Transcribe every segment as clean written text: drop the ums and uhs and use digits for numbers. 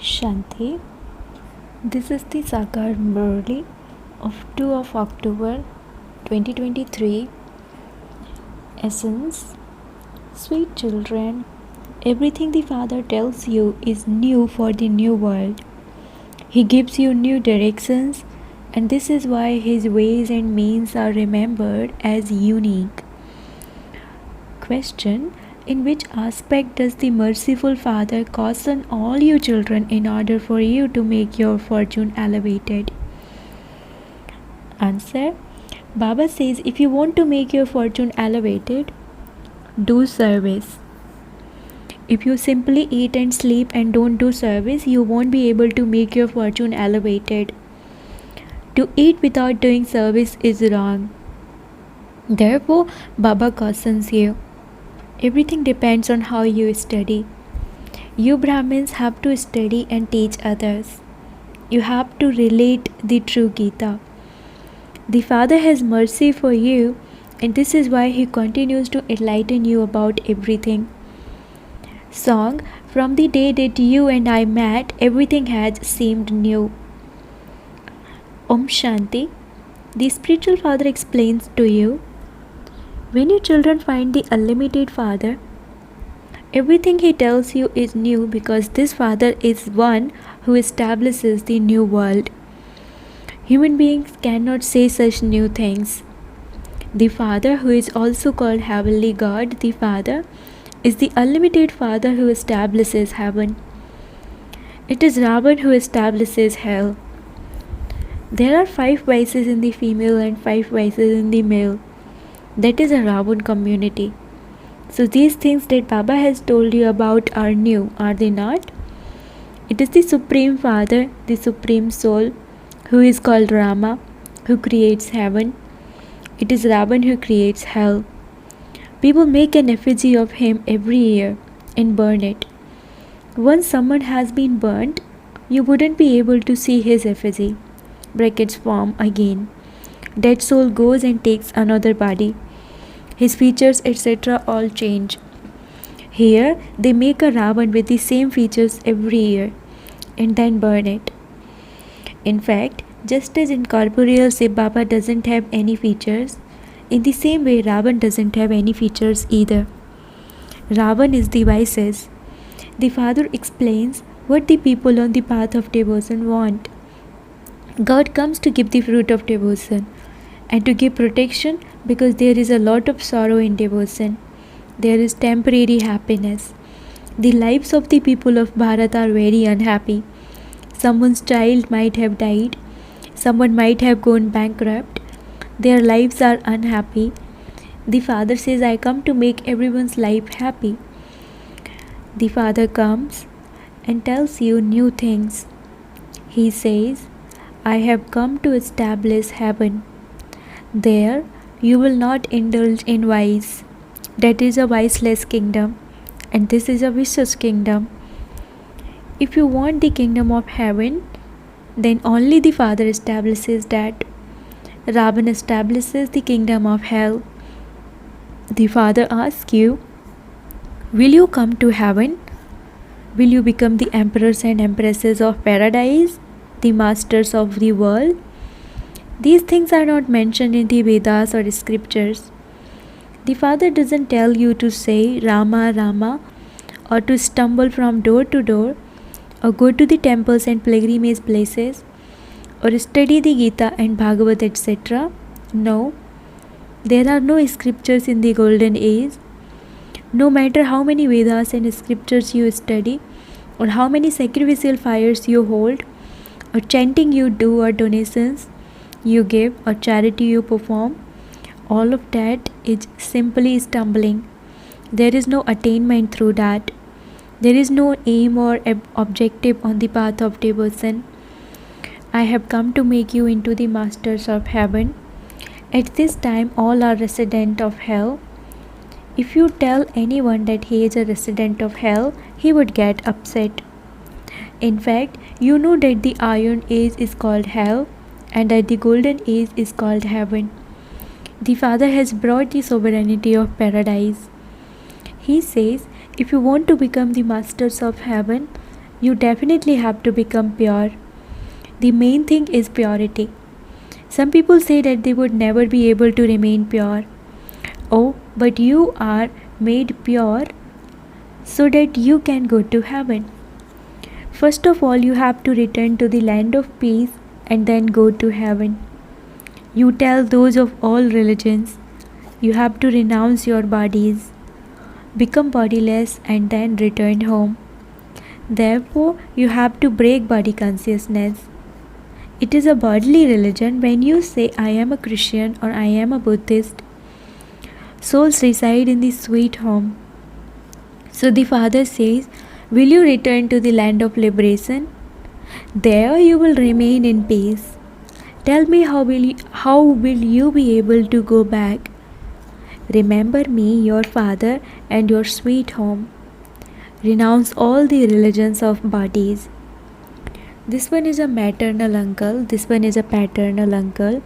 Shanti. This is the Sakar Murli of 2 of October 2023. Essence. Sweet children, everything the Father tells you is new for the new world. He gives you new directions, and this is why His ways and means are remembered as unique. Question. In which aspect does the merciful Father caution all you children in order for you to make your fortune elevated? Answer. Baba says if you want to make your fortune elevated, do service. If you simply eat and sleep and don't do service, you won't be able to make your fortune elevated. To eat without doing service is wrong. Therefore, Baba cautions you. Everything depends on how you study. You Brahmins have to study and teach others. You have to relate the true Gita. The Father has mercy for you, and this is why He continues to enlighten you about everything. Song. From the day that you and I met, everything has seemed new. Om Shanti. The spiritual Father explains to you. When you children find the unlimited Father, everything He tells you is new because this Father is one who establishes the new world. Human beings cannot say such new things. The Father, who is also called Heavenly God, the Father, is the unlimited Father who establishes heaven. It is Ravan who establishes hell. There are 5 vices in the female and 5 vices in the male. That is a Ravan community. So these things that Baba has told you about are new, are they not? It is the Supreme Father, the Supreme Soul, who is called Rama, who creates heaven. It is Ravan who creates hell. People make an effigy of him every year and burn it. Once someone has been burnt, you wouldn't be able to see his effigy. Brackets form again. That soul goes and takes another body. His features, etc. all change. Here, they make a Ravan with the same features every year and then burn it. In fact, just as in corporeal Shiv Baba doesn't have any features, in the same way Ravan doesn't have any features either. Ravan is the vices. The Father explains what the people on the path of devotion want. God comes to give the fruit of devotion and to give protection because there is a lot of sorrow in devotion. There is temporary happiness. The lives of the people of Bharat are very unhappy. Someone's child might have died. Someone might have gone bankrupt. Their lives are unhappy. The Father says, I come to make everyone's life happy. The Father comes and tells you new things. He says, I have come to establish heaven. There you will not indulge in vice. That is a viceless kingdom, and this is a vicious kingdom. If you want the kingdom of heaven, then only the Father establishes that. Ravan establishes the kingdom of hell. The Father asks you, will you come to heaven? Will you become the emperors and empresses of paradise, the masters of the world? These things are not mentioned in the Vedas or scriptures. The Father doesn't tell you to say Rama, Rama, or to stumble from door to door, or go to the temples and pilgrimage places, or study the Gita and Bhagavad, etc. No, there are no scriptures in the golden age. No matter how many Vedas and scriptures you study, or how many sacrificial fires you hold, or chanting you do, or donations you give, or charity you perform, all of that is simply stumbling. There is no attainment through that. There is no aim or objective on the path of devotion. I have come to make you into the masters of heaven. At this time, all are resident of hell. If you tell anyone that he is a resident of hell, he would get upset. In fact, you know that the iron age is called hell and that the golden age is called heaven. The Father has brought the sovereignty of paradise. He says, if you want to become the masters of heaven, You definitely have to become pure. The main thing is purity. Some people say that they would never be able to remain pure. Oh, but you are made pure so that you can go to heaven. First of all, you have to return to the land of peace and then go to heaven. You tell those of all religions, you have to renounce your bodies, become bodiless, and then return home. Therefore, you have to break body consciousness. It is a bodily religion when you say, I am a Christian or I am a Buddhist. Souls reside in the sweet home. So the Father says, will you return to the land of liberation? There you will remain in peace. Tell me, how will you be able to go back? Remember me, your Father, and your sweet home. Renounce all the religions of bodies. This one is a maternal uncle, this one is a paternal uncle.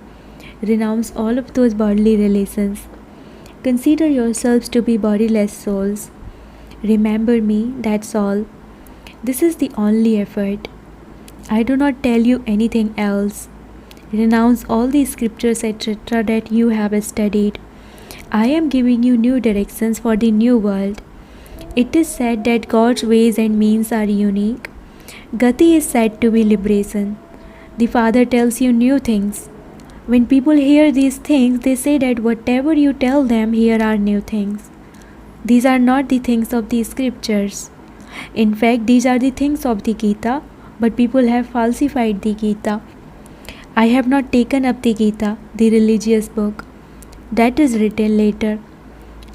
Renounce all of those bodily relations. Consider yourselves to be bodiless souls. Remember me, that's all. This is the only effort. I do not tell you anything else. Renounce all the scriptures, etc., that you have studied. I am giving you new directions for the new world. It is said that God's ways and means are unique. Gati is said to be liberation. The Father tells you new things. When people hear these things, they say that whatever you tell them here are new things. These are not the things of the scriptures. In fact, these are the things of the Gita, but people have falsified the Gita. I have not taken up the Gita, the religious book. That is written later.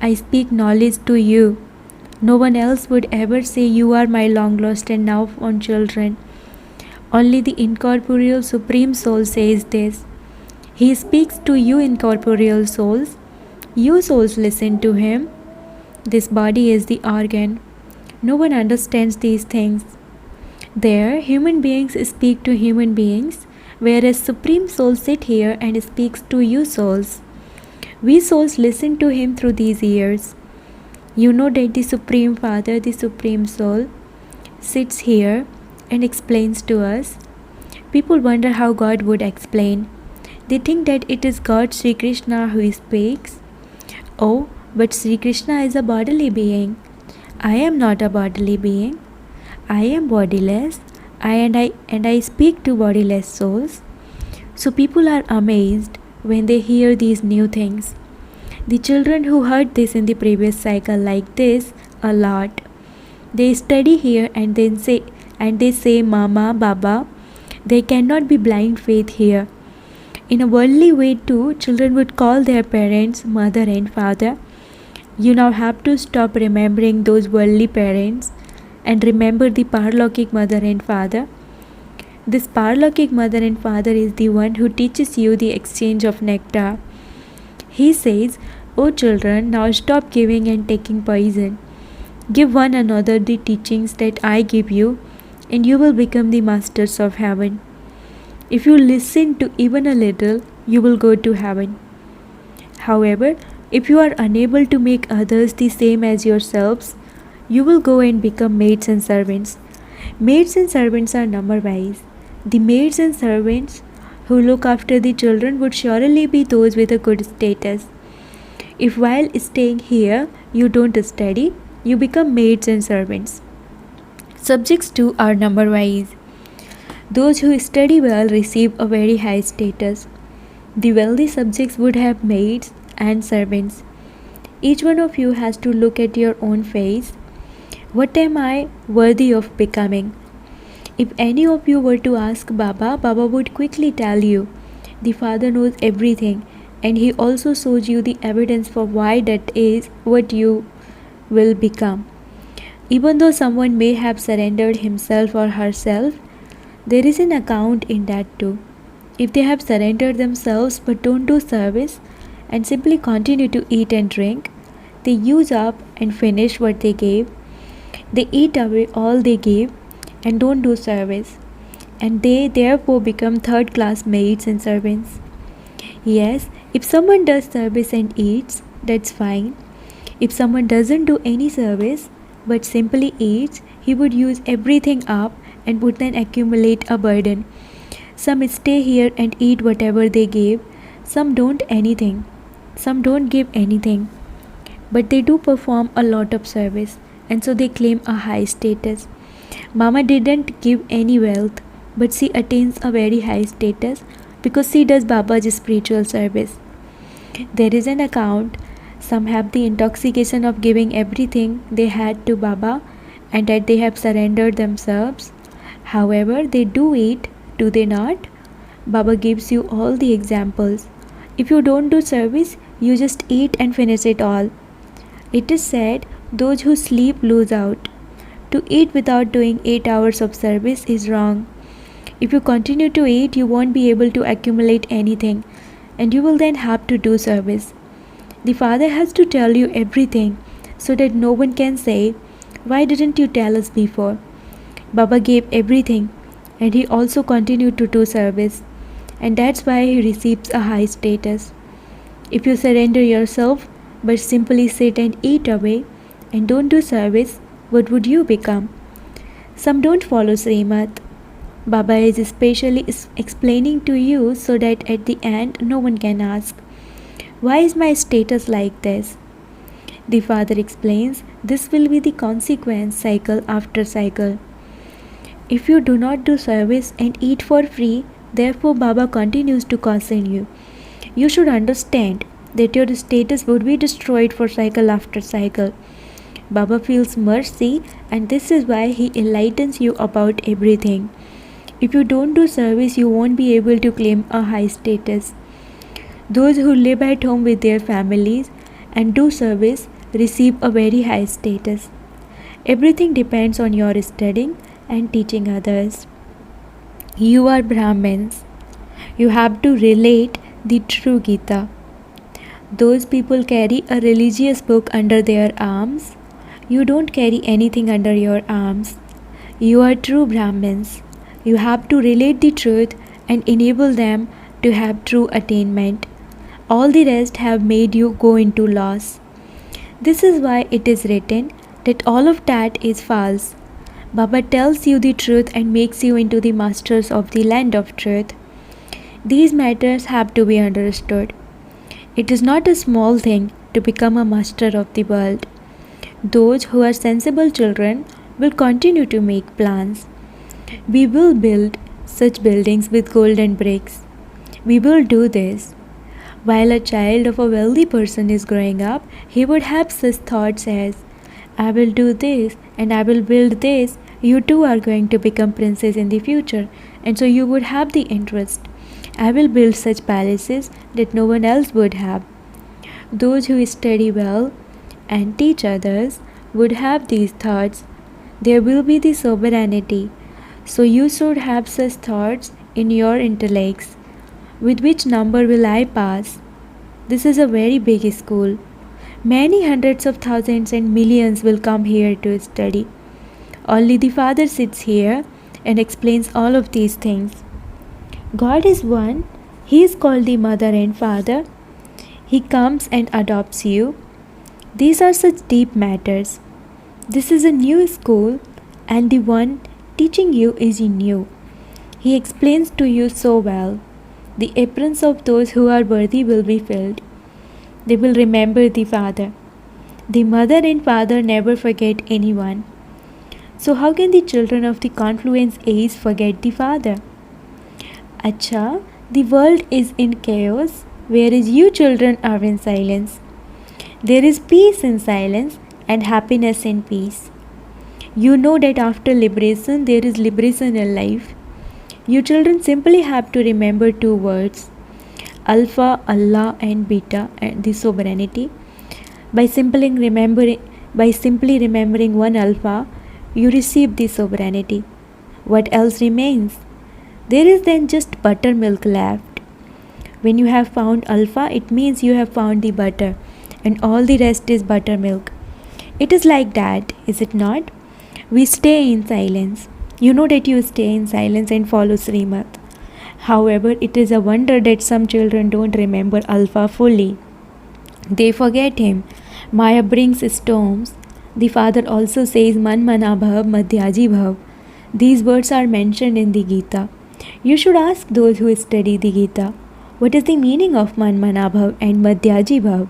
I speak knowledge to you. No one else would ever say you are my long lost and now found children. Only the incorporeal Supreme Soul says this. He speaks to you incorporeal souls. You souls listen to him. This body is the organ. No one understands these things. There, human beings speak to human beings, whereas Supreme Soul sit here and speaks to you souls. We souls listen to him through these ears. You know that the Supreme Father, the Supreme Soul, sits here and explains to us. People wonder how God would explain. They think that it is God Sri Krishna who speaks. Oh, but Sri Krishna is a bodily being. I am not a bodily being. I am bodiless, and I speak to bodiless souls. So people are amazed when they hear these new things. The children who heard this in the previous cycle like this a lot. They study here and they say Mama, Baba. There cannot be blind faith here. In a worldly way too, children would call their parents mother and father. You now have to stop remembering those worldly parents and remember the Paralaukic mother and father. This Paralaukic mother and father is the one who teaches you the exchange of nectar. He says, O children, now stop giving and taking poison. Give one another the teachings that I give you, and you will become the masters of heaven. If you listen to even a little, you will go to heaven. However, if you are unable to make others the same as yourselves, you will go and become maids and servants. Maids and servants are number-wise. The maids and servants who look after the children would surely be those with a good status. If while staying here you don't study, you become maids and servants. Subjects too are number-wise. Those who study well receive a very high status. The wealthy subjects would have maids and servants. Each one of you has to look at your own face. What am I worthy of becoming? If any of you were to ask Baba, Baba would quickly tell you. The Father knows everything, and he also shows you the evidence for why that is what you will become. Even though someone may have surrendered himself or herself, there is an account in that too. If they have surrendered themselves but don't do service and simply continue to eat and drink, they use up and finish what they gave. They eat away all they gave and don't do service, and they therefore become third-class maids and servants. Yes, if someone does service and eats, that's fine. If someone doesn't do any service but simply eats he would use everything up and would then accumulate a burden. Some stay here and eat whatever they gave, some don't anything, some don't give anything, but they do perform a lot of service, and so they claim a high status. Mama didn't give any wealth, but she attains a very high status because she does Baba's spiritual service. There is an account. Some have the intoxication of giving everything they had to Baba and that they have surrendered themselves. However, they do it, do they not? Baba gives you all the examples. If you don't do service, you just eat and finish it all. It is said, those who sleep lose out. To eat without doing 8 hours of service is wrong. If you continue to eat, you won't be able to accumulate anything, and you will then have to do service. The Father has to tell you everything so that no one can say, "Why didn't you tell us before?" Baba gave everything, and he also continued to do service, and that's why he receives a high status. If you surrender yourself but simply sit and eat away and don't do service, what would you become? Some don't follow Srimad. Baba is especially explaining to you so that at the end no one can ask, "Why is my status like this?" The Father explains, this will be the consequence cycle after cycle. If you do not do service and eat for free, therefore Baba continues to caution you. You should understand that your status would be destroyed for cycle after cycle. Baba feels mercy, and this is why he enlightens you about everything. If you don't do service, you won't be able to claim a high status. Those who live at home with their families and do service receive a very high status. Everything depends on your studying and teaching others. You are Brahmins. You have to relate the true Gita. Those people carry a religious book under their arms. You don't carry anything under your arms. You are true Brahmins. You have to relate the truth and enable them to have true attainment. All the rest have made you go into loss. This is why it is written that all of that is false. Baba tells you the truth and makes you into the masters of the land of truth. These matters have to be understood. It is not a small thing to become a master of the world. Those who are sensible children will continue to make plans. We will build such buildings with golden bricks. We will do this. While a child of a wealthy person is growing up, he would have such thoughts as, "I will do this and I will build this. You too are going to become princes in the future, and so you would have the interest. I will build such palaces that no one else would have." Those who study well and teach others would have these thoughts. There will be the sovereignty. So you should have such thoughts in your intellects. With which number will I pass? This is a very big school. Many hundreds of thousands and millions will come here to study. Only the Father sits here and explains all of these things. God is one. He is called the Mother and Father. He comes and adopts you. These are such deep matters. This is a new school, and the one teaching you is new. He explains to you so well. The aprons of those who are worthy will be filled. They will remember the Father. The Mother and Father never forget anyone. So how can the children of the confluence age forget the Father? Acha, the world is in chaos, whereas you children are in silence. There is peace in silence and happiness in peace. You know that after liberation, there is liberation in life. You children simply have to remember two words, Alpha, Allah, and Beta, and the sovereignty. By simply remembering one Alpha, you receive the sovereignty. What else remains? There is then just buttermilk left. When you have found Alpha, it means you have found the butter, and all the rest is buttermilk. It is like that, is it not? We stay in silence. You know that you stay in silence and follow Srimad. However, it is a wonder that some children don't remember Alpha fully. They forget him. Maya brings storms. The father also says Man Mana Bhav Madhyaji Bhav. These words are mentioned in the Gita. You should ask those who study the Gita, what is the meaning of Man Mana Bhav and Madhyaji Bhav?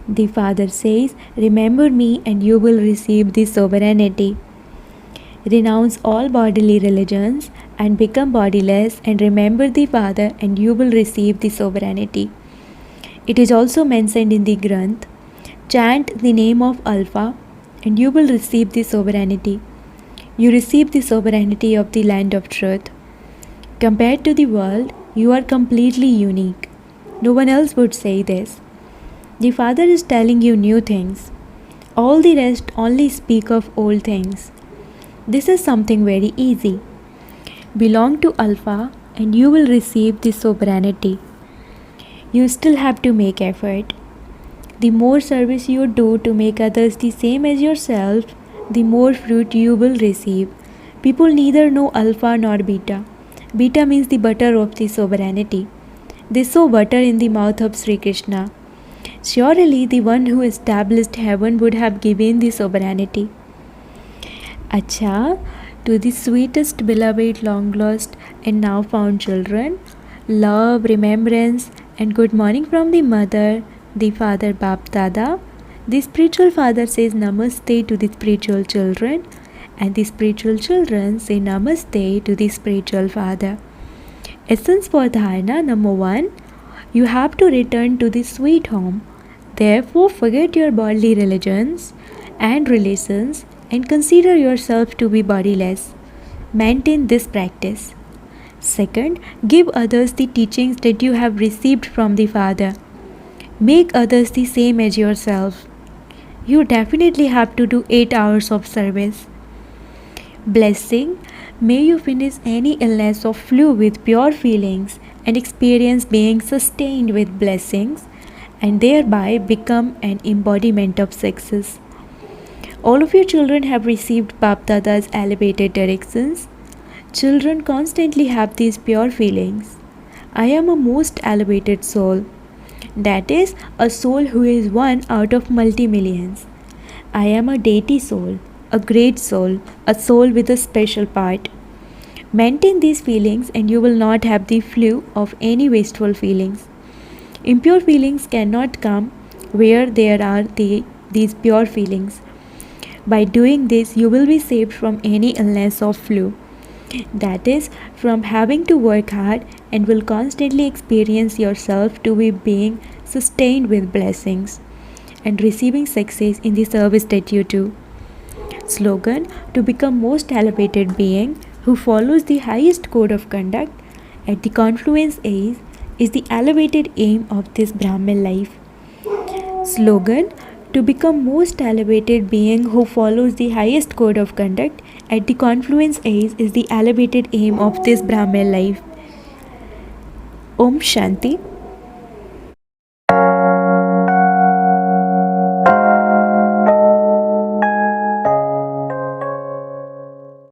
The father says, remember me and you will receive the sovereignty. Renounce all bodily religions and become bodiless and remember the father and you will receive the sovereignty. It is also mentioned in the Granth, chant the name of Alpha and you will receive the sovereignty. You receive the sovereignty of the land of truth. Compared to the world, you are completely unique. No one else would say this. The Father is telling you new things. All the rest only speak of old things. This is something very easy. Belong to Alpha and you will receive the sovereignty. You still have to make effort. The more service you do to make others the same as yourself, the more fruit you will receive. People neither know Alpha nor Beta. Beta means the butter of the sovereignty. They saw butter in the mouth of Sri Krishna. Surely the one who established heaven would have given the sovereignty. Acha, to the sweetest beloved long lost and now found children, love, remembrance and good morning from the mother, the father Bap Dada. The spiritual father says namaste to the spiritual children and the spiritual children say namaste to the spiritual father. Essence for dharana number 1, you have to return to the sweet home. Therefore forget your bodily religions and relations and consider yourself to be bodiless. Maintain this practice. Second, give others the teachings that you have received from the Father. Make others the same as yourself. You definitely have to do 8 hours of service. Blessing, may you finish any illness or flu with pure feelings and experience being sustained with blessings and thereby become an embodiment of success. All of your children have received Bap Dada's elevated directions. Children constantly have these pure feelings. I am a most elevated soul. That is, a soul who is one out of multi-millions. I am a deity soul, a great soul, a soul with a special part. Maintain these feelings and you will not have the flu of any wasteful feelings. Impure feelings cannot come where there are these pure feelings. By doing this, you will be saved from any illness or flu. That is, from having to work hard and will constantly experience yourself to be being sustained with blessings and receiving success in the service that you do. Slogan, to become most elevated being who follows the highest code of conduct at the confluence is the elevated aim of this Brahmin life. Slogan, to become most elevated being who follows the highest code of conduct at the confluence is the elevated aim of this Brahmin life. Om Shanti.